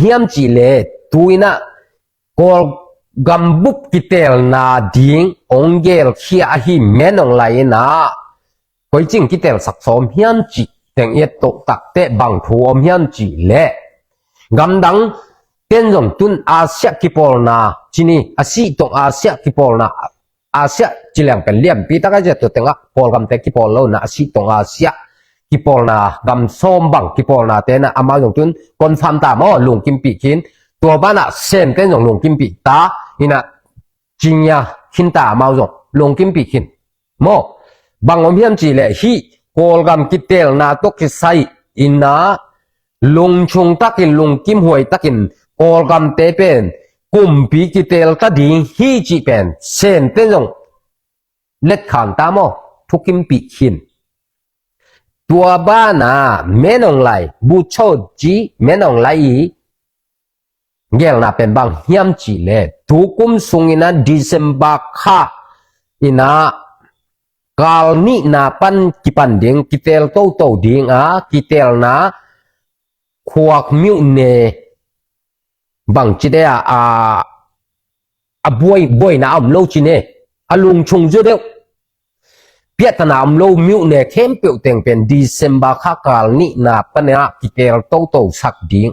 hiam chi le tuina kol gambuk kitel na ding ongel khia hi menong lai na koi ching kitel sak som hiam chi teng yet to tak te bang thu om hiam chi le gam dang ten jong tun asia kipol na chini asi tong asia kipol na asia chilang pen liam pi taka je to tenga pol gam te kipol lo na asi tong asia kipol na gam som bang kipol na te na ama jong tun confirm ta mo lung kim pi kinตัวบ้านอะเส้นเป็นของลงกิมปีตาอินะจริงยาขินตามาจงลงกิมปีขินโมบางอมเฮียมจีเลยฮีโกลกำกิเตลนาตกิไซอินะลงชงตักินลงกิมหวยตักินโกลกำเตเป็นกุมปีกิเตลตัดดิ่งฮีจีเป็นเส้นเป็นของเล็ดขานตาโมทุกกิมปีขินตัวบ้านอะแม่นองไหลบูโชจีแม่นองไหลเงลนาเป็นบางเฮียมจีเลทุกุมสุงินะดิเซมบาค่าอินะกาลนี่นาปันกิปันดิงกิเตลโตโตดิงกิเตลนาขวากมิวเนบางจีเดียบวยนาอมโลจีเนลุงชงเจเดียวเปียตนาอมโลมิวเนเข้มเปียวเต็งเป็นดิเซมบาค่ากาลนี่นาปันเนี่ยกิเตลโตโตสักดิง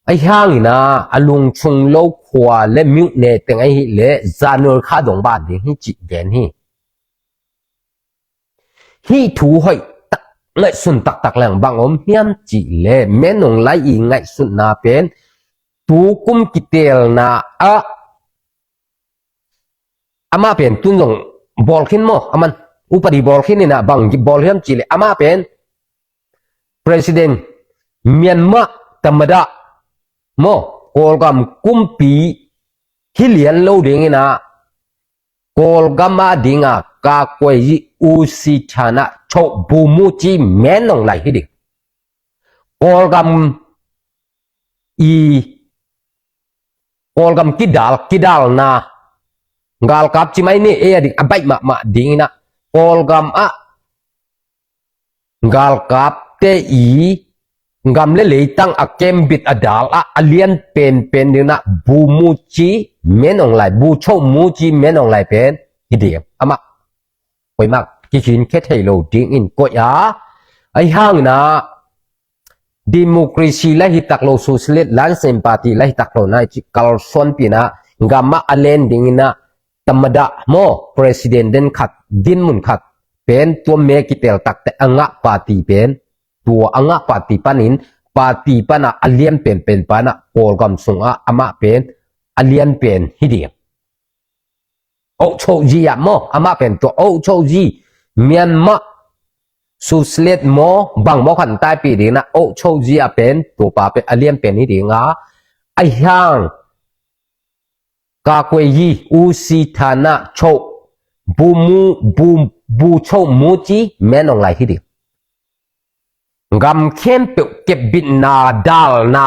ไอ้ห่างนะอลุงชงโลขวาและมิวเนตงไอ้เละจานอร์ข้าดงบ้านดิฮิจิเดนฮิถูหอยตักไงสุนตักแหลงบางอมเฮียมจิเละแม่นงไลอีไงสุนนาเป็นตูกุมกิเตลนาอามาเป็นตุนจงบอลขินโมอามันอุปดีบอลขินนี่นะบางบอลเฮียมจิเละอามาเป็นประธานเมียนมาธรรมดาโมโกลกัมกุมปีฮิเลียนโลดิงนะโกลกัมมาดิงกากวยอูซิชานะโชบูมูจิแม่นองไหลฮิดิโกลกัมกิดาลนะกาลกับจิไม่เนี่ยดิอบัยมาดิงนะโกลกัมกาลกับเตงามเลยตั้งอาเกมบิดอดาลอเลียนเป็นนี่นะบูมูจีเมนองไลบูโชมูจีเมนองไลเป็นฮิเดียมอามาไปมากกิชินแค่ไทยโลดิ้งอินก็ยาไอห้างนะดิโมคราซีและฮิตักโลโซเชียลและเซมปาตีและฮิตักโลนะจิกาลซอนปีนะงามาอเลนดิ้งนะธรรมดาโมประธานเดนขัดดินมุนขัดเป็นตัวเมกิเตลตักแต่อ่างปาตีเป็นตัวอ่างปาติปันินปาติปันะอเลียนเป็นปานะโกลกัมสุงอามาเป็นอเลียนเป็นฮิเดียโอโชจีอะโมอามาเป็นตัวโอโชจีเมียนมาสุสเลตโมบางโมขันใต้ปีดีนะโอโชจีอะเป็นตัวปาเป็นอเลียนเป็นฮิเดียไอฮังกากวยยีอูซิธานะโชบูโชมูจีแม่นองไลฮิเดียกำเข้มเปียวเก็บบินนาดาลนา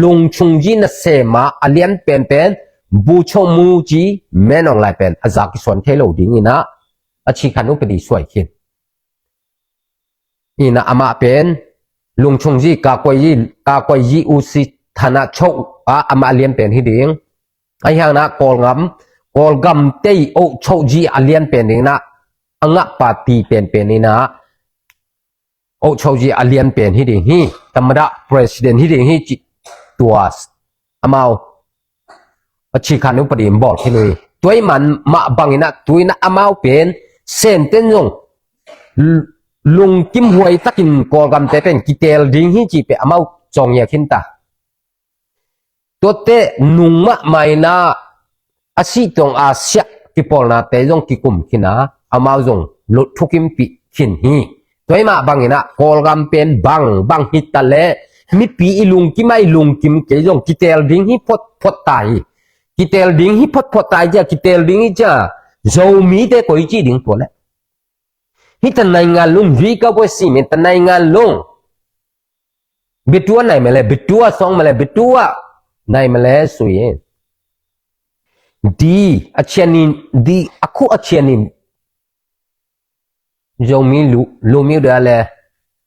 ลงชงจีนเสมาอเลียนเป็นบูชมูจีแม่นองไลเป็นอาจากส่วนเทโลดิ้งนะอาชีขันุปดีสวยขึ้นนี่นะอามาเป็นลงชงจีกากวยยีอุสิธนาโชอามาเลียนเป็นฮิดิ้งไอ้ยังนะกอลกำเตยโอโชจีอเลียนเป็นดิ้งนะอ่างปาตีเป็นนี่นะโอโชจีอเลียนเป็นฮิดิฮีธรรมดาประธานฮิดิฮีจิตัวอามาชิคานุปดีมบอกที่เลยตัวมันมาบังนะตัวนั้นอามาเป็นเส้นเต้นงลุงกิมหวยตักินกอลกำเตเป็นกิเตลดิ้งฮีจิเป็นอามาจงยาขินตาตัวเตนุงมะไม่นะอาศิตงอาเซียกิปอลนาเตจงกิกุมขินะอามาจงลุทุกิมปิขินฮีตัวมาบางนะโกลกัมเป็นบางฮิตตะเลมีปีลุงกิไม่ลุงกิมเกยงกิเตลดิ้งฮิพดตายกิเตลดิ้งฮิพดตายจ้ะกิเตลดิ้งจ้ะโจมีเตโกยจีดิ้งตัวเลยฮิตนายงานลุงวีกับว่าสิเมตนายงานลุงบิดตัวไหนมาเลยบิดตัวสองมาเลยบิดตัวไหนมาเลยสวยดีอาเชียนินดีakuอาเชียนินจงมีลูมีเดล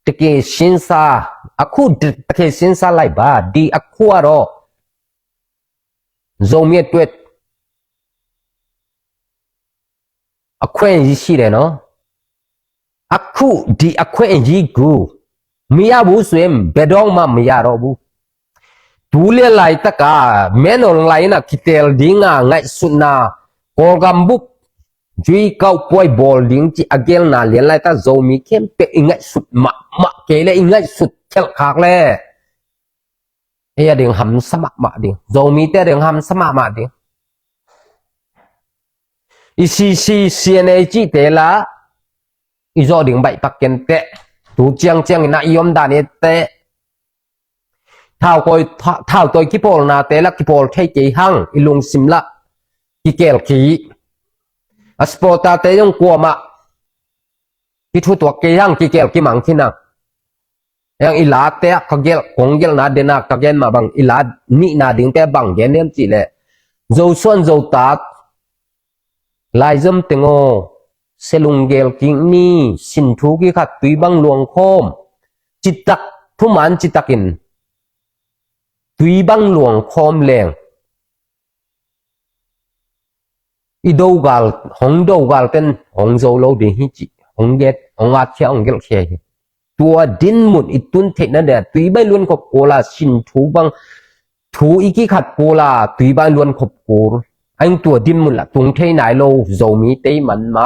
ตะเกียสินซาอะคูตะเกียสินซาไลบาดีอะคูอะโรโซเมียตวดอะควนยีရှိတယ်နော်အခုဒီအခွင့်အရေးကိုမရဘူးဆိုရင်ဘယ်တော့မှမရတော့ဘူးဒူးလေလိုက်တကမဲနော်လိုက်နာကီတယ်ဒီငါငိုက်ဆုနာကောကမ်ဘုကျွေးကောက်ပွဲဘောလင်းချီအကဲနာလေလိုက်တာဇိုမီခင်ပေငိုက်ဆုမကဲလေငိုက်ဆုချက်ခါကလေအေးဒင်းဟမ်စမမဒင်းဇိုမီတဲ့ဒင်းဟမ်စမမဒင်းအစီစီစီနေကြည့်တယ်လားอีโจดิ่งใบปักเกนเตะถูเจียงเจียงน่ะยอมดานเตะเท่าตัวกิโปลนาเตะละกิโปลเทเกหังอีลุงซิมละกิเกลขีอสปอตาเตยงกัวมากิทุตัวเกหังกิเกลกิมังที่นั่งยังอีลาเตะกเกลกงเกลนาเดนากเกนมาบังอีลานี่นาดิ่งเตะบังเกนเนมจีเลยโจส่วนโจตาลายจำเตงโอเซลุงเกลกิงนี่สินทุกิขัดตุยบังหลวงโคมจิตตักทุมันจิตตักินตุยบังหลวงโคมแรงอีโดกาลหงโดกาลเป็นหงโซโลดีฮิจิหงเกตหงอาเทียหงเกลเคียตัวดินหมุดอีตุนเทนั่นเดียตุยใบล้วนขบโกลาสินทุบังทุอีกิขัดโกลาตุยใบล้วนขบโกลอันตัวดินหมุดละตุงเทไหนโลโซมีเตมันมา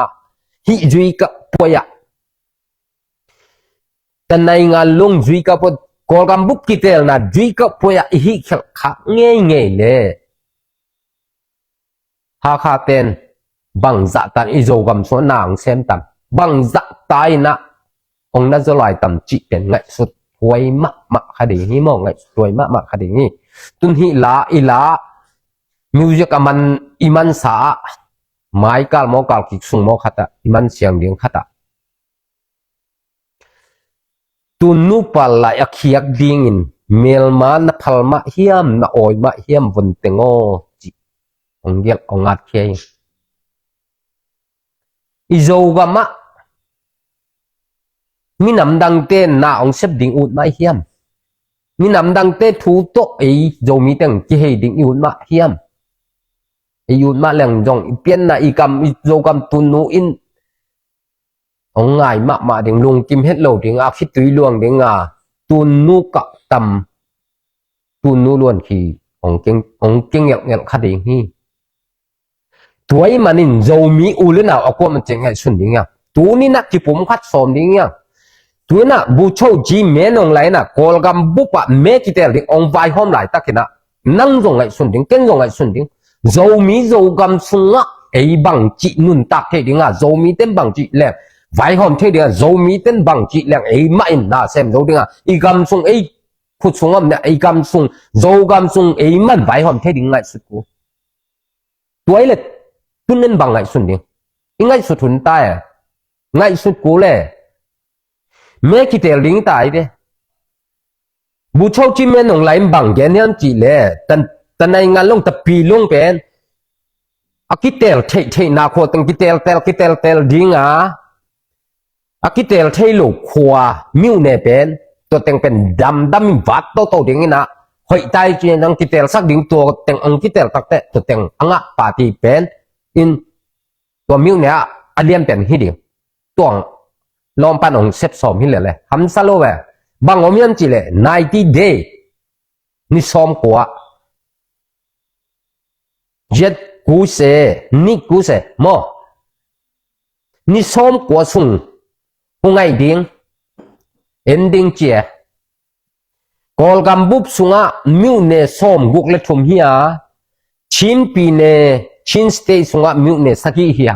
ฮิจุยกับปวยแต่ในงานลงจุยกับปวยกอลกันบุกกิเตลนะจุยกับปวยฮิขะเงี้ยเงี้ยเลยฮาคาเตนบังจัตันอิโจกัมส่วนนางเซมตันบังจัตายนะองนั้นจะลอยตัมจิเป็นไงสุดหวยมะคดีนี้มองไงสวยมะคดีนี้ตุนฮิลาอิลามิวสิกมันอิมันสาไม้กาลโมกาลกิสุงโมขัดมันเสียงเดียงขัดตุนุปัลลายเขียกดิ่งเมลมานพัลมาเฮียมนาโอยมาเฮียมวันเตงโอจิองเกลองอัดเคียอิโจกามะมีน้ำดังเต้นนาองเซบดิ่งอุดมาเฮียมมีน้ำดังเต้ทูโตไอโจมีเต็งกิเฮดิ่งอุดมาเฮียมยูนมาแหล่งจงเปลี่ยนนะอีกำอีโจกำตุนนูอินองง่ายมาเด้งลุงกิมเฮ็ดโลเด้งอาคิดตุยลวงเด้งตุนนูกะตำตุนนูล้วนขี้องเก่งเงาคดีนี่ตัวไอ้มันนี่โจมีอูเลน่ะเอากว่ามันเจ๋งไงสุดดิ้งตัวนี้นะที่ผมคัดสอมดิ้งตัวน่ะบูโชจีเมนองไรน่ะกอลกำบุปะเมกิเตลดิ้งองไวหอมไหลตะกินะนั่งจงไงสุดดิ้งเก่งจงไงสุดดิ้งdầu mí dầu gầm sung á ấy bằng chị nun tạc thế đi dầu mí tên bằng chị lẹ vài hôm thế đi dầu mí tên bằng chị lẹ ấy mãi na xem dầu đi ấy gầm sung ấy phút sung âm nè ấy gầm sung dầu gầm sung ấy mãi vài hôm thế đi ngay suốt cú tuổi là tuân nên bằng ngay suốt đi ngay suốt thuần tai ngay suốt cú lẹ mấy cái tiền lính tài đi bù châu chim men nông lại bằng cái nhân chị lẹแต่ในงานลงตะปีลงเป็นอากิเตลเทนาโคตังกิเตลดิ้งอากิเตลเทลูกขวามิวเนเป็นตัวเต็งเป็นดำมีวัดโตดิ้งนะหอยใจจีนังกิเตลสักดิ้งตัวเต็งอังกิเตลตักเตตัวเต็งอังปาตีเป็นอินตัวมิวเนี่ยอเลียนเป็นฮิดิ้งตัวลอมปันองเซฟสอมฮิเลเลยฮัมซาโลเวบางอมียนจีเลย90 day นี่ซ้อมกว่าเจ็ดกูเสนี่กูเสมอนี่ซ้อมกว่าสุ่งคงไงดิ้งเอ็นดิ้งเจียกอลกัมบุบสุ่งมิวเนซ้อมกุกเล็ดชมเฮียชินปีเนชินสเตย์สุ่งมิวเนสักกี่เฮีย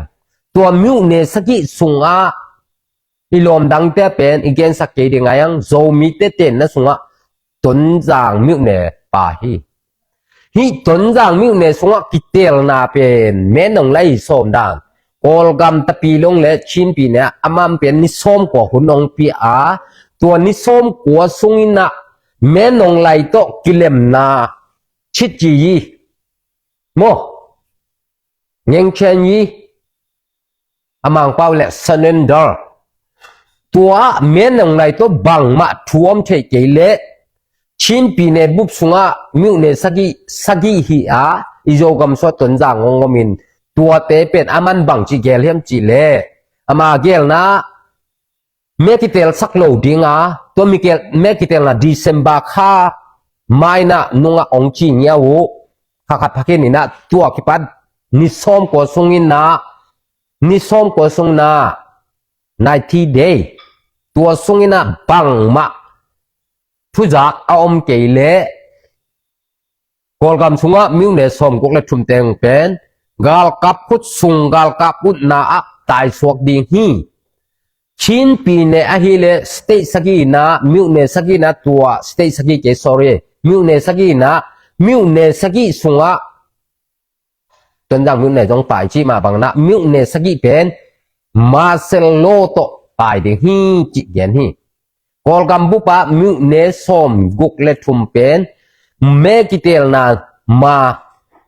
ตัวมิวเนสักกี่สุ่งอีลมดังเตะเป็นอีเกนสักกี่เดียงยังโจมีเตเตนนะสุ่งต้นจางมิวเนป่าฮีฮิตนจางมิวเนสงกิเตลนาเป็นแม่นองไล่ส้มดานกอลกัมตะปีลงเละชินปีเนี่ยอามันเป็นนิส้มกว่าหุ่นองปีตัวนิส้มกว่าสุงินะแม่นองไล่โตกิเลมนาชิจีโมยังเชนยีอามันเป้าเละซันเดอร์ ตัวเมนองไรตัวบังมาทวมเทเกเลชินปีเนบุบสุงะมิวเนสกิฮีอาอิโจกัมสวตนจางงมินตัวเตเป็นอามันบังจิเกลเฮียมจิเลอามาเกลนะเมกิเตลสักโลดิงาตัวเมกิเตลนะดิเซมบาคาไม่นะนุงะองจิเนียวข้าขัดพักนี่นะตัวคิปัดนิสอมกวสุงินนะนิสอมกวสุงนะ90 day ตัวสุงินะบังมาทุจักเอาอมเกลกอลกำสุงะมิวเนสอมกุกเลชุมเตงเป็นกาลกับพุทสุงกาลกับพุทนาอักตายสวกดิงฮีชินปีเนอฮิเลสเตสกีนะมิวเนสกีนะตัวสเตสกีเกสอรีมิวเนสกีนะมิวเนสกีสุงะจนจังมิวเนจงไปจีมาบังนะมิวเนสกีเป็นมาเซโลโตไปดิงฮีจิเย็นฮีกอลกัมบุปะมิวเนสอมกุกเลชุมเป็นเมกิเตลนามา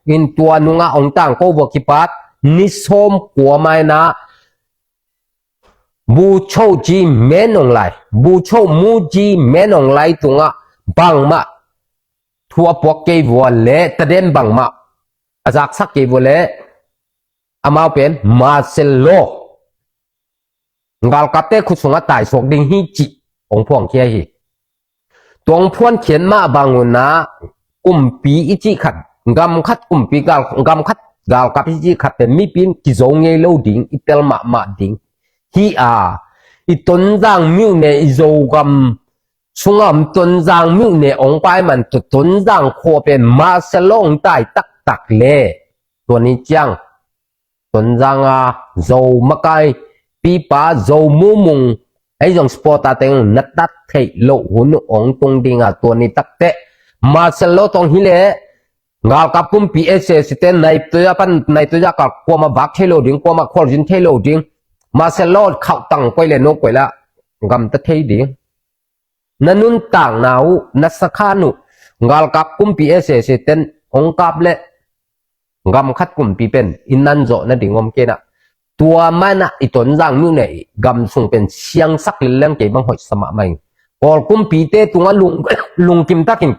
อินตัวนุงะองตังโกบกิปัตนิสอมกัวไมนะบูโชจีเมนองไลบูโชมูจีเมนองไลตุงะบังมาทัวปวกเกวัวเลตเดนบังมาอาจากสักเกวัวเลอามาเป็นมาเซโลกาลกัตเตคุสุงะตายสวกดิงฮีจิองพวงเคียฮีตวงพวนเขียนมาบังอุนะกุมปีอิจิขัดกำคัดกุมปีกำคัดกาลกับอิจิขัดเป็นมีปีนกิโจงเงโลดิงอิเตลมาดิงฮีอาอีต้นจางมิวเนอีโจกัมสุงามต้นจางมิวเนองไปมันตุต้นจางโคเป็นมาเซลงใต้ตักเล่ตัวนี้จังต้นจางโจมะไกปีป้าโจมูมุงไอ้จงสปอร์ตาเต็งนัดตัดเทโลหุนองตรงดิงตัวนี้ตักเตมาเซลตรงฮิเลงากับกุมปีเอเซสเตนในตัวปันในตัวจักรกัวมาบักเทโลดิงกัวมาคอร์จินเทโลดิงมาเซลเข้าตั้งไปเลยนกไปละกำตะเทดินันุนต่างนาวนัสขานุงาลกับกุมปีเอเสเตนองกับเละกำคัดกุมปีเป็นอินนันโจนั่นดิ่งอมเกนะตัวมันนะอีตนจังนู่นเนี่ยกำส่งเป็นเชียงสักเรื่องเก็บบางหอยสมัครใหม่พอกุมปีเตตัวลุงกิมตะกิน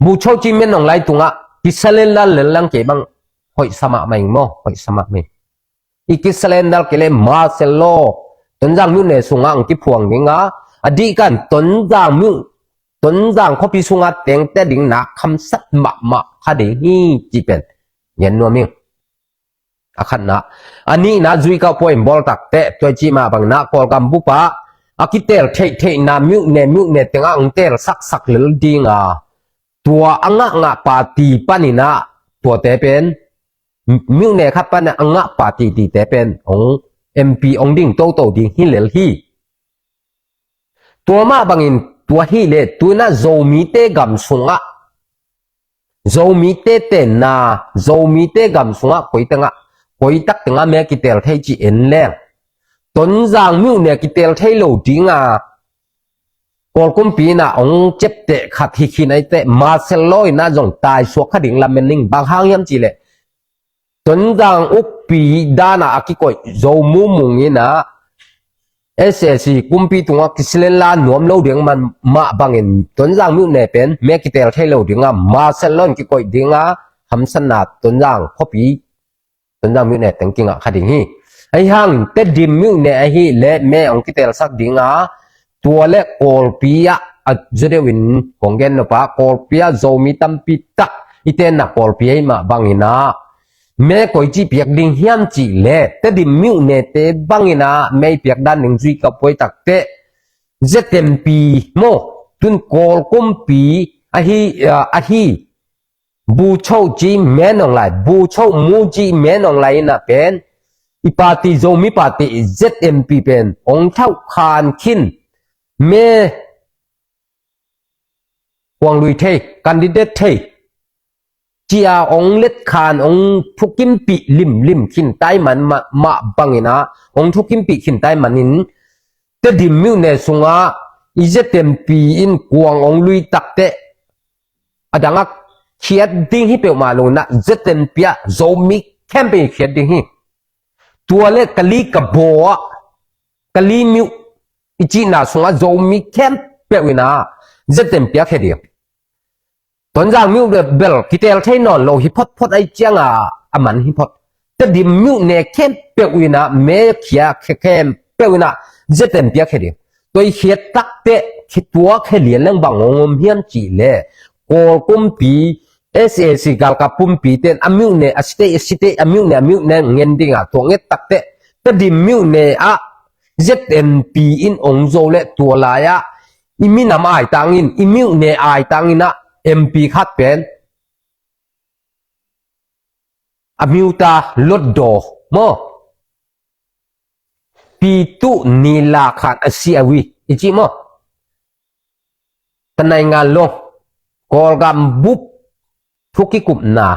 บูชจิเมนองไลตัวกิสเลนละเรื่องเก็บบางหอยสมัครใหม่โมหอยสมัครใหม่อีกิสเลนดัลเกเลมาเซโลต้นจางมิวเนสุงะอังกิพวงดิงะอดีกันต้นจางมิวต้นจางข้อพิสุงะเต็งแต่ดิงนักคำสัตมาคดีฮีจีเป็นยันนัวมิงอาขันนะอันนี้นะจุยก้าวป่วยบอลตักเตะตัวจีมาบังนักกอลกัมบุปะอากิเตลเทนามิวเนเต็งอังเตลสักเลลดิงะตัวอังะปาตีปานินะตัวเตเป็นมิวเนครับปันอังะปาตีตีแต่เป็นองเอ็มพีองดิ่งโตดิ่งฮิเลลฮีตัวมาบังอินตัวฮิเลตัวน่ะโจมีเตกัมสุงะโจมีเตนาโจมีเตกัมสุงะคุยตังะเมกิเตลเทจีเอ็นแรงต้นจางมิวเนกิเตลเทโลดิงะกอลกุมปีน่ะองเจ็บเตะขัดฮิคินไอเตมาเซลโลยน่ะจงตายสวกขัดดิ่งลำเมนิงบางห้างยำจีเลต้นจางอุปปีดานาอากิโกยโจมูมุงอินะเอสเอซีกุมปีตัวกิสเลนลานนวมโลเดียงมันมาบังอินต้นจางมิวเนเป็นเมกิเตลเทโลเดียงมาเซลอนกิโกยเดียงคำสนาต้นจางพอปีต้นจางมิวเนตั้งกิงขัดดิ่งฮีไอฮังเตดิมมิวเนไอฮีเล่เมองกิเตลสักดิ่งตัวเล็กโอลปีอะจะได้วินของเกนนปะโอลปีอะโจมีตัมปิตะอีเตนนักโอลปีมาบังอินะแม่ก็จีเปียกดิ่งเฮียมจีเล่แต่ดิมิวเนเตบังอินะไม่เปียกด้านหนึ่งจุยกับป่วยตักเตะเจเต็มปีโมตุนโกลกุมปีอะฮีบูโชจีแม่นองไลบูโชมูจีแม่นองไลนะเป็นอีปาติโจมีปาติเจเต็มปีเป็นองเท่าคานขินเม่หวงลุยเทกันดิเดตเทจีอาองเล็ดคานองทุกิมปีลิมขินใต้มันมาบังอินะองทุกิมปีขินใต้มันอินแต่ดิมิวเนสุงะอีเจเต็มปีอินกวงองลุยตักเตอดังเขียดดิ้งฮิเปียวมาลงนะเจเต็มปีโจมิแคมเปญเขียดดิ้งฮิตัวเล็กกะลีกะโบ กะลีมิวอิจินาสุงาโจมีเข้มเปียวินาเจ็ดเต็มเปียแค่เดียวตอนจางมิวเดเบลกิเตลใช้นอนโลฮิพอดพอดไอเจียงอามันฮิพอดแต่ดิมิวเนี่ยเข้มเปียวินาเมเขียเข้มเปียวินาเจ็ดเต็มเปียแค่เดียวตัวเขียตักเตะคิดตัวแค่เลียนเรื่องบางงมเฮียนจีเล่โกกุมปีSAC กาลกับปุ่มปีเต้นอามิวเนี่ยสเตอามิวเนี่ยเงินดิ่งตัวเงี้ยตักเตะแต่ดิมิวเนี่ยZNP in องโจเล่ตัวลายอิมินามไอตังอินอิมิวเนี่ยไอตังอินะ MP ขัดเป็นอามิวตาลดดอมอปีตุนีลาขัดอาเซียวีอิจิมอตนายงานลงกอลกัมบุบทุกิกุมนา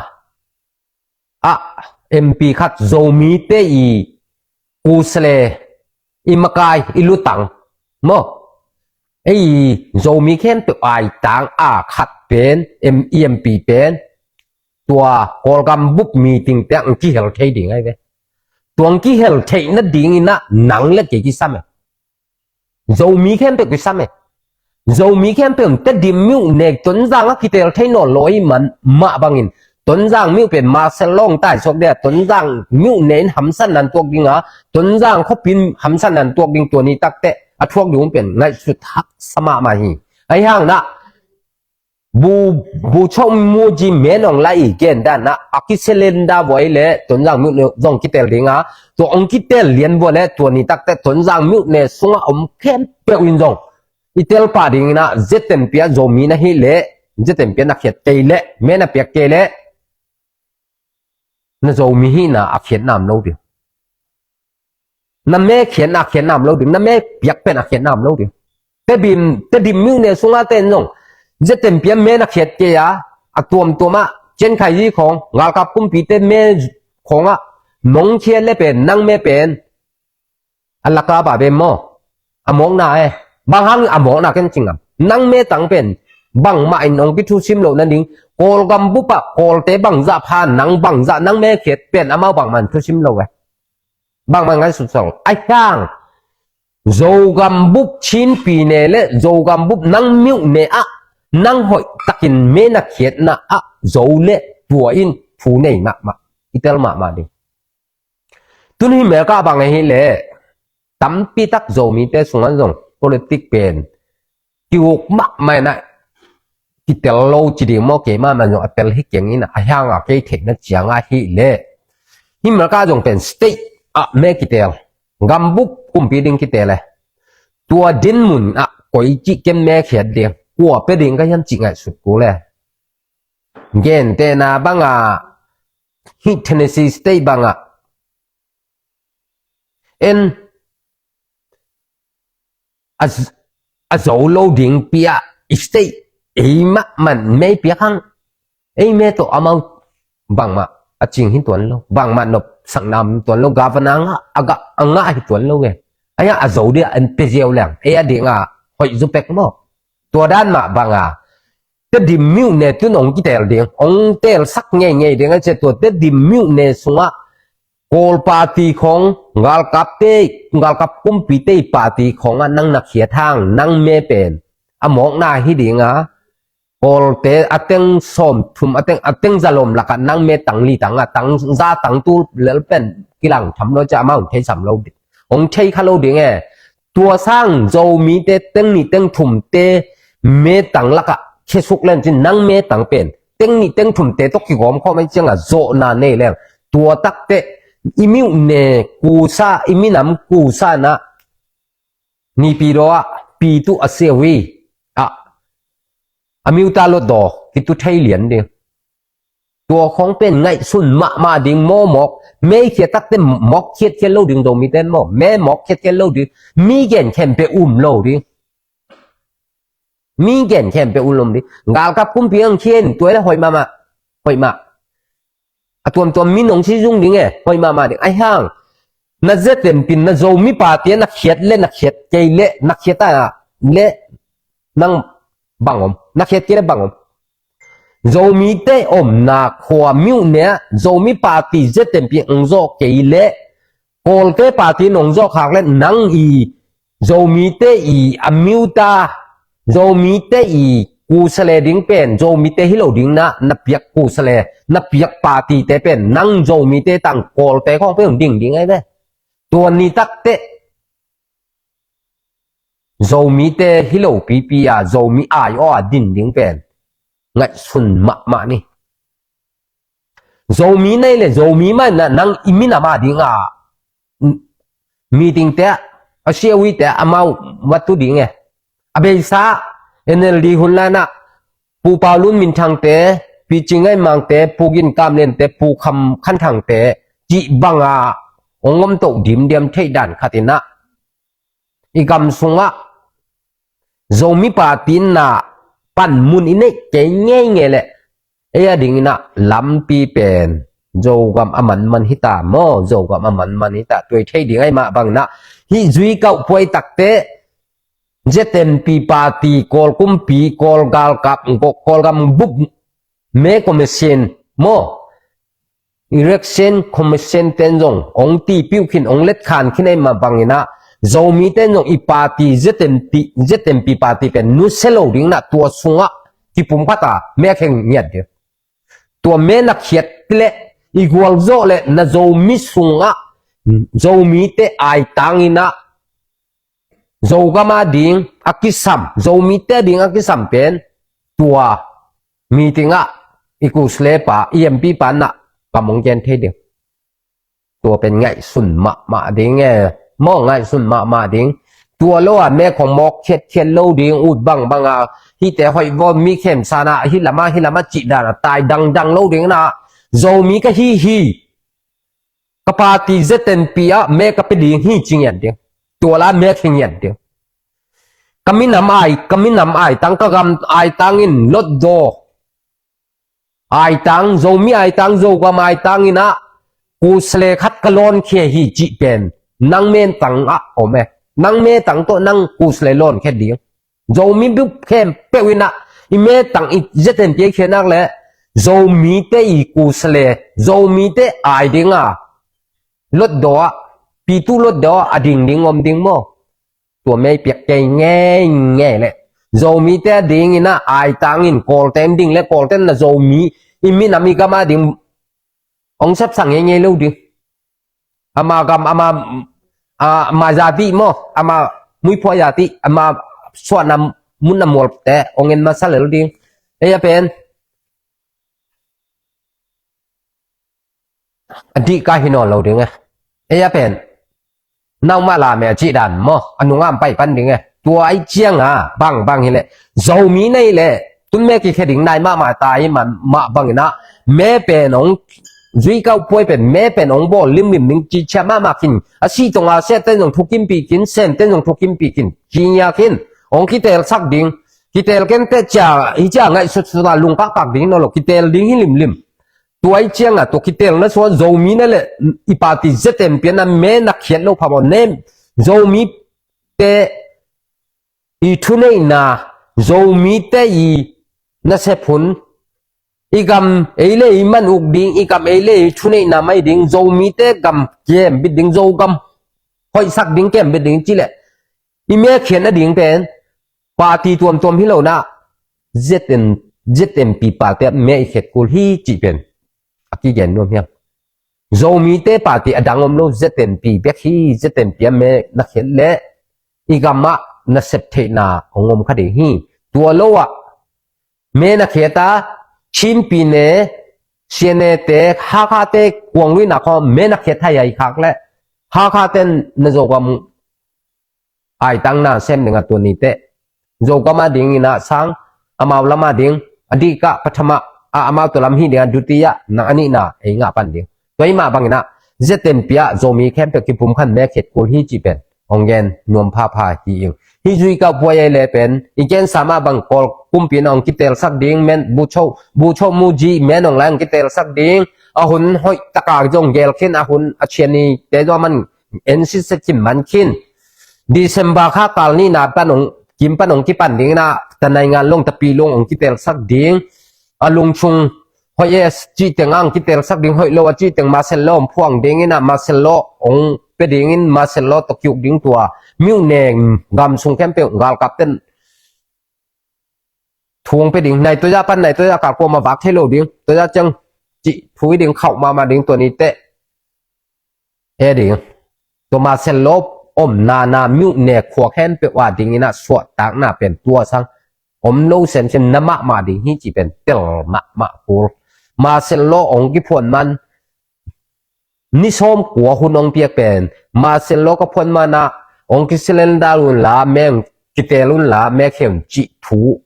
MP ขัดโจมีเตอีกูสเลอิมกายอิลุตังมอไอ้โจมีเข้มตัวไอตังขัดเป็น MEMP เป็นตัวกอลกัมบุบมีติงแต่อังกี้เฮลเทดิ่งไงเว้ตัวอังกี้เฮลเทนั่นดิ่งนะหนังเล็กกี่ซ้ำโจมีเข้มตัวกี่ซ้ำโจมีเข้มเป็นแต่ดิมิวเนกต้นจางกิเตลเทนอลอยมันมาบังอินต้นจางมิวเป็นมาเซลงใต้ชกเดียต้นจางมิวเน้นหำสันนันตัวดิ่งต้นจางเขาพินหำสันนันตัวดิ่งตัวนี้ตักเตะทวงอยู่เป็นในสุดทักสมามาฮีไอ้ห่างนะบูชมมูจิเมนองไลเกนด้านนะอากิเซเลนดาไว้เลยต้นจางมิวเนี่ยจงกิเตลดิ่งตัวองกิเตลเลียนบัวเลยตัวนี้ตักเตะต้นจางมิวเนี่ยส่งอมเข้มเปวินจงอิเตลปาดิ่งนะเจ็ดเต็มเปียโจมีนะฮิเล่เจ็ดเต็มเปียนักเขียนเกเล่เมนะเปียเกเล่นะโจมีฮินะอักเขียนนามโลดินั่นแม่เขียนอักเขียนนามโลดินั่นแม่เปียกเป็นอักเขียนนามโลดิแต่ดิมมิวเนี่ยสุงาเต้นจงเจ็ดเต็มเปียเมนักเขียนเกียตัวมาเจนไข่ยี่ของงากับกุมปีเต้เมของน้องเขียนเล่เป็นนั่งเมเป็นอัลลักาบาเบมอมองหน้าบางครั้งอมองหน้ากันจริงนั่งเมตังเป็นบางมาอินองพิทูชิมโลนั่นเองโกลกัมบุปะโกลเตบังจะพานังบังจะนั่งเมเขียนเป็นอามาบางมันทูชิมโลบางมันงั้นสุดสองไอ้ข้างโจกัมบุปชินปีเนเล่โจกัมบุปนั่งมิวเนนั่งหอยตักินเมนักเขียนนะโจเล่ตัวอินผู้เนมาอิตาลมาดิตุนหิเมกาบางไงเล่ตั้มปีตักโจมีแต่ส่วนจงpolitik pen kiuk mak mai na kitel lo chi di mo ke ma man yo atel hi keng in a hang a ke thek na chiang a hi le hi ma ka jong pen state me kitel gambuk kum pi ding kitel tua din mun koi chi kem me khiat de kwa pe ding ka yan chi ngai sut ko le gen te na banga hi Tennessee state banga enโจโลดิ่งเปียอิสต์ไอ้มะมันไม่เปียขังไอ้เมตัวอามาบางมาจริงหินตัวโลบางมันนบสังนามตัวโลกาฟนังอ่างหิตัวโลเว้ยไอ้โจเดียอันเป็นเจียวแหลงไอ้เด็กหอยจุเป็กมั้งตัวด้านมาบางแต่ดิมิวเนี่ยตัวน้องกิเตลเดียงองเตลสักเงี้ยเดียงไอ้เจ้าตัวแต่ดิมิวเนี่ยสงะโกลปาตีของงาลกับกุมปีเตปาตีของนั่งนักเขียทางนั่งเมเป็นมองหน้าฮิดิงโกลเตเต็งส้มทุ่มเต็งจะลมหลักนั่งเมตังลีตังตังซาตังตูเลือเป็นกีฬาทำเราจะมาใช้สำเราดิองใช้ข้าเราดิไงตัวสร้างโจมีเต็งนี่เต็งทุ่มเตเมตังหลักแค่สุกเล่นจินั่งเมตังเป็นเต็งนี่เต็งทุ่มเตตกกี่กอมเขาไม่เจ้าโจนาเน่แล้วตัวตักเตอิมิวเนกูซาอิมินามกูซานะนี่ปีรัวปีตุอาเซียวีอมิวตาลดดอกิตุไทยเหรียญเดียวตัวของเป็นไงสุนมาดิ่งโมหมอกไม่เขียตักเต็มหมอกเขียดเขียนโลดิ่งโดมีเต็มหมอกแม่หมอกเขียดเขียนโลดิ่งมีเก่นแคมเปโลดิ่งมีเก่นแคมเปลมดิ่งกาลกับคุ้มเพียงเขียนตัวละหอยมาตัวมีน้องชิจุงดิ่งหอยมาดิ่งไอ้ห่างน่าจะเต็มปินน่าจะมีปาเตียนักเขียดเล่นักเขียดใจเล่นักเขียดเล่นั่งบังอมนักเขียดเล่บังอมโจมีเตอมนาขวามิวเนี่ยโจมีปาร์ตี้เจเต็มปีองโจเกยเล่โก กอลเตปาตีนงโจขากเล่นนังอีโจมีเตอีอมิวตาโจมีเตอีกูสเลดิงเป็นโจมีเตฮิโลดิงนะนับยักกูสเลนับยักปาตีเตเป็นนังโจมีเตตั้งกอลเตของเป็นดิ่งดิ่งไงเด้ตัวนี้ตักเตโจมีเตฮิโลปีปีอะโจมีอายอ้อดิ่งดิ่งเป็นไงสุนมะนี่โจมีในเลยโจมีมันนะนังอิมินามาดิ่งอ่ะมีดิ่งเตะอาเชียวิเตะอามาวัตถุดิ่งไงอเบซ่าเอ็นเอลดีหุ่นละนะปูปาลุนมินทางเตะปีจิงไงมังเตะปูกินกามเลนเตะปูคำขันทางเตะจีบังอ่ะองมโตดิมเดียมเทดันขัดินะอีกำสงะโจมีปาตินนะปันมุนอินเนเก่งเงี้ยเงี้ยเลยเอ้ยดิ่งนะลำปีเป็นโจกำอามันฮิตาโมโจกำอามันฮิตาตัวเทดิ่งไงมาบังนะฮิจุยเก้าป่วยตักเตะเจเต็มปีปาตีกอลกุมปีกอลกาลกับกอลกำบุบเมคอมเมชันโมอิเล็กชันคอมเมชันเต็นจงองตีพิวขินองเล็ดขานขึ้นไอ้มาบังนะโจมีเต็นจงอีปาตีเจเต็มปีปาตีเป็นนุเซโลดิ่งนะตัวสุงะที่ปุ่มพัตตาเมฆแห่งเงียดเดียวตัวเมนักเขียดเละอีกวัลโจเละนะโจมีสุงะโจมีเตไอตังอินะโจก็มาดิ่งอักิสัมโจมีเตดิ่งอักิสัมเป็นตัวมีติงะอีกุสเลปะเอ็มปีปันนะกำมงเจนเทเดียวตัวเป็นไงสุนมาดิ่งไงมองไงสุนมาดิ่งตัวโลอ่ะแม่ของมอกเข็ดโลดิ่งอุดบังอ่ะที่แต่หอยวอมีเข้มสานะฮิลามาจิดานะตายดังโลดิ่งนะโจมีก็ฮีกปาตีเจเต็นปีอะแม่ก็ไปดิ่งฮีจริงอย่างเดียวตัวละแม่เข่งอย่างเดียวกำมินำไอตั้งก็กำไอตั้งอินลดโดไอตั้งโจมีไอตั้งโจก็มาไอตั้งอินะกูสเลขัดกะลอนเขียฮีจิเป็นนังเมนตั้งอะโอแม่นังเมตั้งโตนังกูสเลลอนแค่เดียวโจมีบุบเข้มเปวินะอีเมตั้งอีเจเต็นปีเขียนักเลยโจมีเตอีกูสเลโจมีเตไอดิ่งอะลดโดอะปีตูลดโดอะดิ่งอมดิ่งโมตัวไม่เปียกใจแง่เลยโจมีแต่ดิ่งนะไอตังอินกอลเต็มดิ่งและกอลเต็มนะโจมีอิมินามิกามาดิ่งองซับสั่งง่ายๆเลยดิ่งอามาจาติโมอามามุยพอยาติอามาสวนมุนนามวลแต่องเงินมาซาเลดิ่งเอ้ยเป็นอดีตการหินเราดิ่งไงเอ้ยเป็นน้องมาลาเมียจีดันมออนุงามไปปันดิ่งไงตัวไอเจียงอ่ะบังเห็นเลยโจมีในเลยตุนแม่กี่แค่ดิ่งนายมาตายมันมาบังนะแม่เป็นองจุยเก้าป่วยเป็นแม่เป็นองบอลลิมนิ่งจีเชมากินอาชีตรงอาเซียเต้นตรงทุกิมปีกินเส้นเต้นตรงทุกิมปีกินจีนยากินองคิดเตลสักดิ่งคิดเตลกันเตจ่าอีจ่าไงสุดลุงปักดิ่งนั่นหรอกคิดเตลดิ่งหิลิมตัวไอเจียงอ่ะตัวคิดเตลนั่นส่วนโจมีนั่นแหละอีปาติเจเต็มเปียนแม่นักเขียนเราพาบอกเนมโจมีเตอีทุนน่ะโจมีเตอีนั่นเสพผลอีกำเอเล่มันอุกดิ่งอีกำเอเล่ทุนน่ะไม่ดิ่งโจมีเตกำเกมบิดดิ่งโจกำหอยสักดิ่งเกมบิดดิ่งจีเล่อีเมียเขียนน่ะดิ่งเป็นปาติตัวพี่เราน่ะเจเต็มปีปาเตเมียเขียนกุลฮีจีเป็นอากิเกนนู่นเนี่ยโจมีเตปาติอดังอมโลเจเต็มปีเบียฮีเจเต็มปีเมนักเขียนเล่อีกำมะนัเซปเทนาของอมคดีฮีตัวโลอะเมนักเขียนตาชิมปีเนเชียเนเตฮาคาเตกวงลุยนักเมนักเขียนไทยใหญ่คักเล่ฮาคาเตนนโจกมไอตั้งน่าเซมหนึ่งตัวนี้เตโจกมาดิ่งน่ะสังอามาลมาดิ่งอดีกะปัทมะอามาตัวลำฮีดิ่งดุติยะน่ะอันนี้น่ะเองอ่ะปันดิ่งตัวนี้มาบังน่ะเจเต็มปีอะโจมีแค่เพียงกิปุ่มขันแม่เขียนกุลฮีจีเป็นองเงินนวมพาฮีอิงฮิจุยกับพวยเลยเป็นอีกแค่สามารถบังกอลกุมปีนองกิเตลสักดิ่งเมนบูโชมูจีเมนองแรงกิเตลสักดิ่งอาหุนหอยตะกากจงเกลขินอาหุนอาเชียนีแต่ว่ามันเอ็นซิสกิมมันขินดิเซมบาค่ากาลนี่นาปนองกิมปนองกิปันดิ่งนะแต่ในงานลงตะปีลงองกิเตลสักดิ่งอาลุงชุงหอยจีเตงังกิเตลสักดิ่งหอยโลจีเตงมาเซโลพวงดิ่งนะมาเซโลอง pe ding in Marcelo to kyuk ding tua miu neng gam sung kem pe gal captain thuông pe ding này tôi ra pan này tôi ra cả cô mà vác hello ding tôi ra chăng chị phui ding khẩu mà dingตัวนี้เตะe dingตัวMarcelo na miu ne khwa khen pe wa ding ina swat tak na pen tua sang lâu sen sen na ma ding hi chỉ pen tel ma pur Marcelo ki phon man ni som kwa hunong piak pen Marcelo ka phon mana ki silenda lun la meng kitelun la me khem chi thu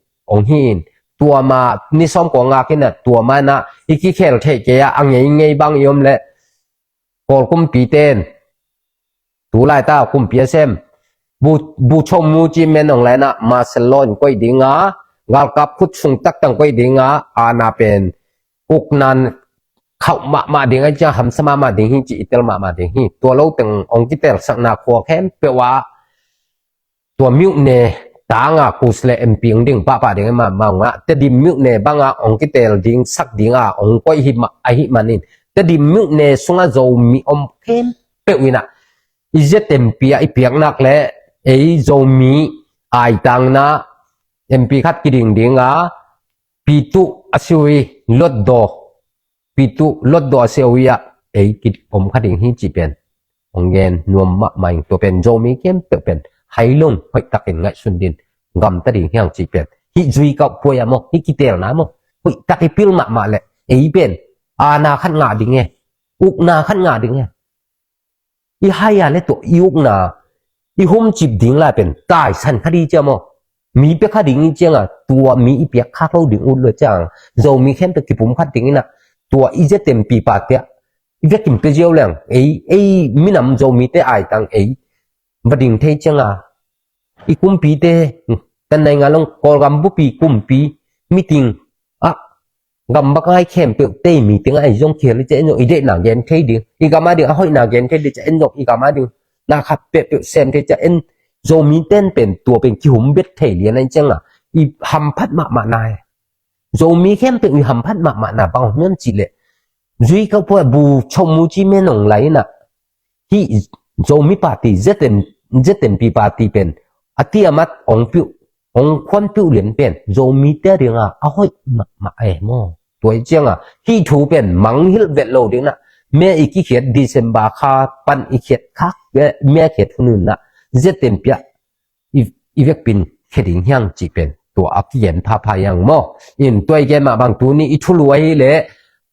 hin tua ma ni som ko nga kin tua ma na iki khel the ke ya angei ngei bang yom le kol kum pi ten tu lai ta kum pi sem bu chom mu chi men ong lai na Marcelo koi dinga gal kap khut sung tak tang koi dinga ana pen uk nan khẩu mà tiếng anh cha hầm sama mà tiếng hi chỉ tel mà tiếng hi tua lâu từng ông cái tel sắc na khoa khem pe wa tua miu ne ta nga kusle em piang ding pa ding mà nga te di miu ne banga ông cái tel ding sak ding ông koi hi manin te di miu ne sunga zo mi khem pe wina ize tempia I piang nak le ei zo mi ai tang na em pi khat ki ding pi tu asiwi lot do pitu lot do seoya ei kit om khading hi chi pen ongen nuam ma mai to pen zomi kem pe pen hailong hoi takin ngai sundin gam ta ding hyang chi pen hi zui ka poya mo hi kitel na mo hoi takipil ma le ei pen ana khan nga ding e uk na khan nga ding e I haya le to iuk na I hom chip ding la pen tai san khadi cha mo mi pe khading chang tua mi pe kha lo ding u le chang zomi khem te kipum khading na tua ize tempi patia ive kim pe jeu lang ei minam zo mi te ai tang ei vading the changa I kumpi te kan nai ngalong kol gam bu pi kumpi meeting gam bakai khem pe te meeting ai jong khel che no ide na gen the ding I gama ding hoi na gen the de che en no I gama ding na khap pe sem the che en zo mi ten pen tua pen ki hum bet the lian ai changa I ham phat ma nai zo mi khem pe I ham phat ma na bang nyon chi le duy ka po bu chom mu chi men ong lai na hi zo mi party zetem pi party pen atia mat ong khon piu len pen zo mi te ding hoi ma mo toi chang hi thu pen mang hil vet lo ding na me iki khiat December kha pan I khiat khak me khiat hunun na zetem pia I vek pin kheding hyang chi pen to akien pha yang mo in toi ge ma bang tu ni I thu luai le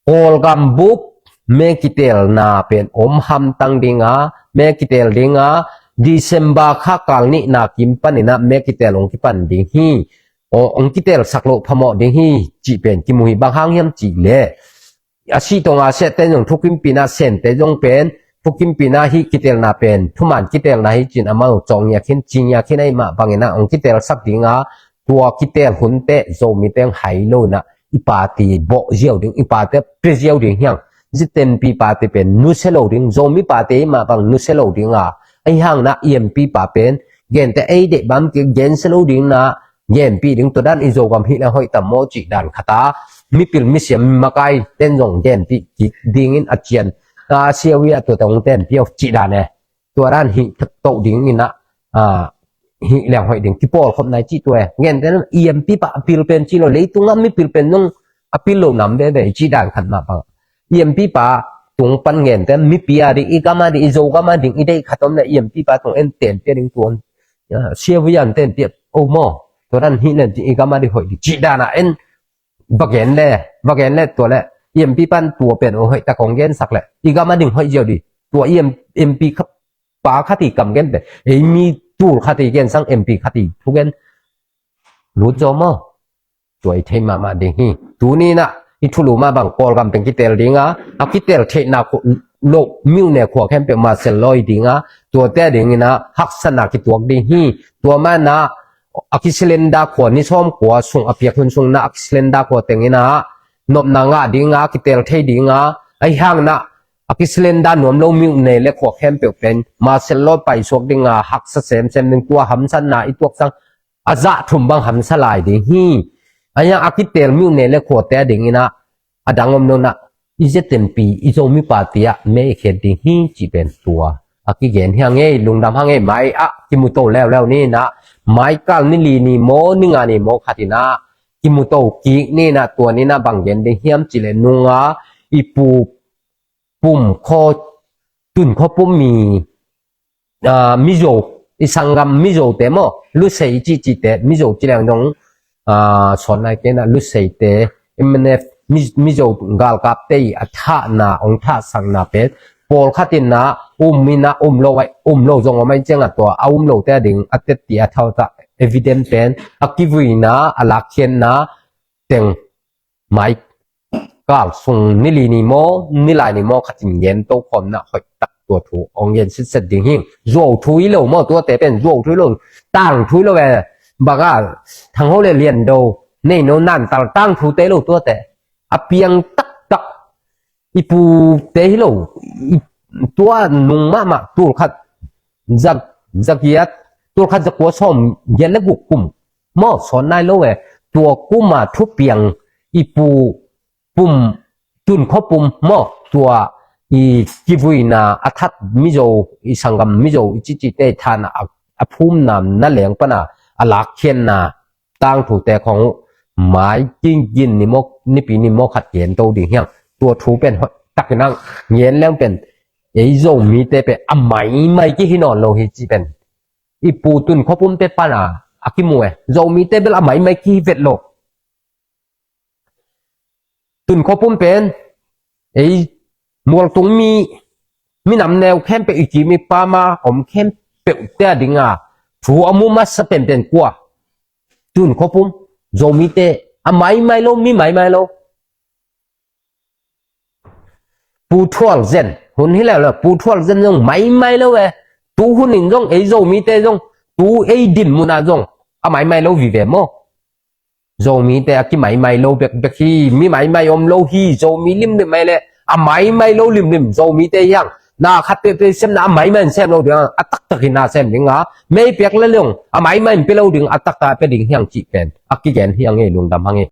kol gam buk me kitel na pen ham tang dinga me kitel dinga December kha kal ni na kim pan na me kitel ong kipan ding hi ong kitel saklo phamo ding hi chi pen ki muhi bang hang yam chi le asi tonga se te jong thukim pina sen te jong pen thukim pina hi kitel na pen thuman kitel na hi chin ama chong ya khin ching ya khin ai ma bangena ong kitel sak dinga tua kitel hun te zo mi teng hai lo na ipati bo jiao ding ipate prejiao ding hyang jiten pi pate pen nu selo ding zomi pate ma bang nu selo ding ai hang na emp pa pen gen te ai de bam ke gen selo ding na gen pi ding to dan izo gam hi la hoi tam mo chi dan khata mi pil mi siam makai ten jong gen pi ding in achian ta siawi to tong ten pi of chi dan ne to ran hi to ding in na hi leng hoi ding tipol khom nai chi to ngen ten emp pa pil pen chi lo le tunga mi pil pen nong apil lo nam de chi dan khat ma pa emp pa tung pan ngen ten mi pia di ikama di izo kama ding ide khatom na emp pa tong en ten pe ding tuon siawian ten pi o mo to ran hi len di ikama di hoi di chi dan en bagen le to le emp pan tua pen o hoi ta kong gen sak le ikama ding hoi jiao di tua emp khap pa khati kam gen de ei mi tu khati gen sang mp khati thu gen lu jo mo toi the ma ding hi tu ni na I thulu ma bang kol gam pen kitel dinga akitel the na ko lo miu ne kho khem pe Marcelo dinga to te ding na haksana ki tuak ding hi to ma na akisilenda ko ni som ko sung apiak hun sung na akisilenda ko tengina nop na nga dinga kitel the dinga ai hang na akisilenda nom lo miu ne le kho khem pe pen Marcelo pai sok dinga haksa sem ning tua hamsan na I tuak sang aza thum bang hamsa lai ding hi aya akitel miu ne le kho te ding ina adangom no na ize tempi izo mi patia me khe ding hi chi pen tua กิเกนเฮียงเงลุงดำฮังเงไม้กิมุโตแล้วนี่นะไม้กัลนี่ลีนี่โมนี่งานี่โมขัดินะกิมุโตกินี่นะตัวนี้นะบางเย็นได้เฮียมจิเลนุงอีปูปุ่มคอตุนคอปุ่มมีมิโซอีสังกัมมิโซเตมอลุเซจิจิเตมิโซจิเลงดงสอนอะไรกันนะลุเซเตมันเนี่ยมิโซกาลกับเตยอัฐานาองท่าสังนาเป็ดพอลขัดินนะมินะโลไว้โลจงว่าไม่เจ้าตัวโลเตดิ่งอัตติอัฐาตาevident เป็นกิวินะลักเขียนนะเต็งไม่ก็ส่งนิลีนิโมนิลายนิโมขัดเย็นโตคนนะหอยตักตัวถูองเย็นสิเสดิ่งหิ่งโจทุยโลโมตัวเตเป็นโจทุยโลตั้งทุยโลเวบางอ่ะทางเขาเรียนโดในโน่นนั่นตั้งทุเตโลตัวเตอเพียงตักอีปูเตฮิโลตัวนุ่งมากตัวขัดจักยัดตัวขัดจะกัวชมเย็นและบุกกุ่มมอสอนนายโลเวตัวกุ่มมาทุบเปียงอีปูปุ่มตุนข้อปุ่มมอตัวอีกิวุยนาอัฐมิโซอีสังกัมมิโซอีจิเตทานะอภูมินามนั่นเหลียงปนะอลักเขียนนาตั้งถูกแต่ของหมายจริงยินนิโมนิปีนิโมขัดเย็นโตดิ่งเฮียงตัวถูเป็นตักนั่งเย็นแล้วเป็นไอ้โซมีเตเป็นอ่ะไม่กี่หินอนโลหิจิเป็นอีปูตุนข้อปุ่มเตปนะอากิมวยโซมีเตเป็นอ่ะไม่กี่เวทโลตุนข้อปุ่มเป็นไอ้มัวตรงมีนำแนวเข้มไปอีกทีมีปามาผมเข้มเปิดเตะดิ่งถูอามุมาสเป็นกว่าตุนข้อปุ่มโจมีเตอ่ะไม่โลมีไม่โลปูทัวร์เซนหุ่นที่แล้วปูทัวร์เซนจงไม่โลเว้ตูหุ่นหนึ่งจงไอ้โจมีเตจงตูไอ้ดินมุนาจงอ่ะไม่โลวิเวมอโจมีแต่กี่ไม่โลเบกฮีมีไม่อมโลฮีโจมีลิมไม่เลยอ่ะไม่โลลิมโจมีแต่ยังน่าคัดเตเซมน่ะไม่เซมโลเดียวอัตตักตะกินาเซมดิงไม่เปียกเลยลงอ่ะไม่เป็นโลดึงอัตตักตาเป็นดิ่งเฮียงจีเป็นอักกิเกนเฮียงเงลุงดำฮังเง